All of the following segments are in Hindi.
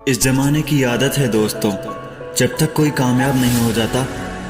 इस जमाने की आदत है दोस्तों, जब तक कोई कामयाब नहीं हो जाता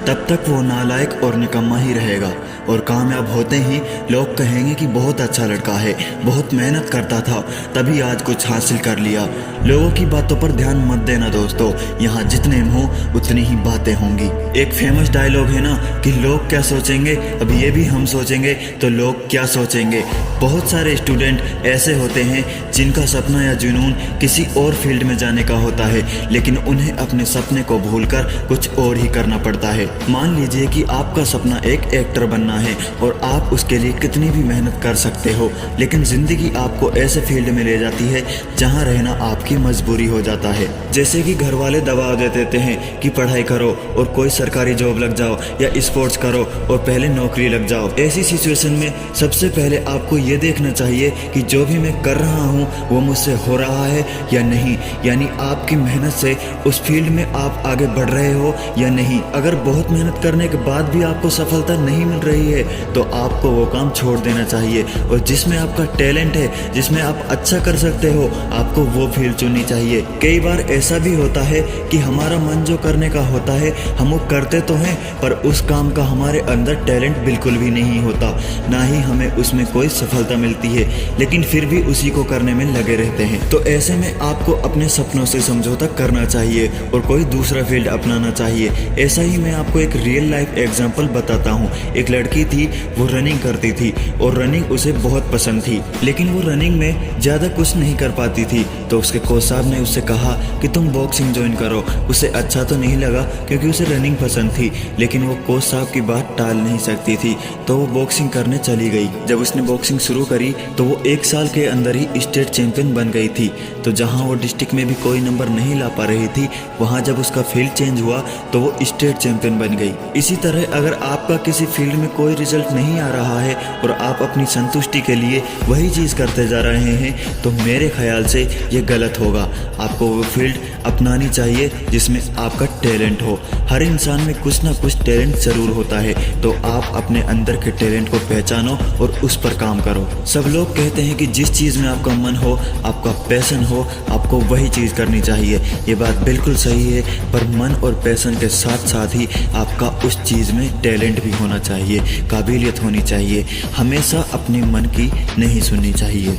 तब तक वो नालायक और निकम्मा ही रहेगा, और कामयाब होते ही लोग कहेंगे कि बहुत अच्छा लड़का है, बहुत मेहनत करता था तभी आज कुछ हासिल कर लिया। लोगों की बातों पर ध्यान मत देना दोस्तों, यहाँ जितने हो उतनी ही बातें होंगी। एक फेमस डायलॉग है ना कि लोग क्या सोचेंगे, अब ये भी हम सोचेंगे तो लोग क्या सोचेंगे। बहुत सारे स्टूडेंट ऐसे होते हैं जिनका सपना या जुनून किसी और फील्ड में जाने का होता है, लेकिन उन्हें अपने सपने को भूलकर कुछ और ही करना पड़ता है। मान लीजिए कि आपका सपना एक एक्टर बनना है और आप उसके लिए कितनी भी मेहनत कर सकते हो, लेकिन जिंदगी आपको ऐसे फील्ड में ले जाती है जहां रहना आपकी मजबूरी हो जाता है। जैसे कि घर वाले दबाव दे देते हैं कि पढ़ाई करो और कोई सरकारी जॉब लग जाओ या स्पोर्ट्स करो और पहले नौकरी लग जाओ। ऐसी सिचुएशन में सबसे पहले आपको ये देखना चाहिए कि जो भी मैं कर रहा हूँ वो मुझसे हो रहा है या नहीं, यानी आपकी मेहनत से उस फील्ड में आप आगे बढ़ रहे हो या नहीं। अगर बहुत मेहनत करने के बाद भी आपको सफलता नहीं मिल रही है तो आपको वो काम छोड़ देना चाहिए, और जिसमें आपका टैलेंट है, जिसमें आप अच्छा कर सकते हो, आपको वो फील्ड चुननी चाहिए। कई बार ऐसा भी होता है कि हमारा मन जो करने का होता है हम वो करते तो हैं, पर उस काम का हमारे अंदर टैलेंट बिल्कुल भी नहीं होता, ना ही हमें उसमें कोई सफलता मिलती है, लेकिन फिर भी उसी को करने में लगे रहते हैं। तो ऐसे में आपको अपने सपनों से समझौता करना चाहिए और कोई दूसरा फील्ड अपनाना चाहिए। ऐसा ही मैं आपको एक रियल लाइफ एग्जांपल बताता हूँ। एक लड़की थी, वो रनिंग करती थी और रनिंग उसे बहुत पसंद थी, लेकिन वो रनिंग में ज़्यादा कुछ नहीं कर पाती थी। तो उसके कोच साहब ने उससे कहा कि तुम बॉक्सिंग ज्वाइन करो। उसे अच्छा तो नहीं लगा क्योंकि उसे रनिंग पसंद थी, लेकिन वो कोच साहब की बात टाल नहीं सकती थी, तो वो बॉक्सिंग करने चली गई। जब उसने बॉक्सिंग शुरू करी तो वो 1 साल के अंदर ही स्टेट चैंपियन बन गई थी। तो जहाँ वो डिस्ट्रिक्ट में भी कोई नंबर नहीं ला पा रही थी, वहाँ जब उसका फील्ड चेंज हुआ तो वो स्टेट चैंपियन बन गई। इसी तरह अगर आपका किसी फील्ड में कोई रिजल्ट नहीं आ रहा है और आप अपनी संतुष्टि के लिए वही चीज़ करते जा रहे हैं, तो मेरे ख्याल से ये गलत होगा। आपको वो फील्ड अपनानी चाहिए जिसमें आपका टैलेंट हो। हर इंसान में कुछ ना कुछ टैलेंट ज़रूर होता है, तो आप अपने अंदर के टैलेंट को पहचानो और उस पर काम करो। सब लोग कहते हैं कि जिस चीज़ में आपका मन हो, आपका पैशन हो, आपको वही चीज़ करनी चाहिए। ये बात बिल्कुल सही है, पर मन और पैशन के साथ साथ ही आपका उस चीज़ में टैलेंट भी होना चाहिए, काबिलियत होनी चाहिए। हमेशा अपने मन की नहीं सुननी चाहिए।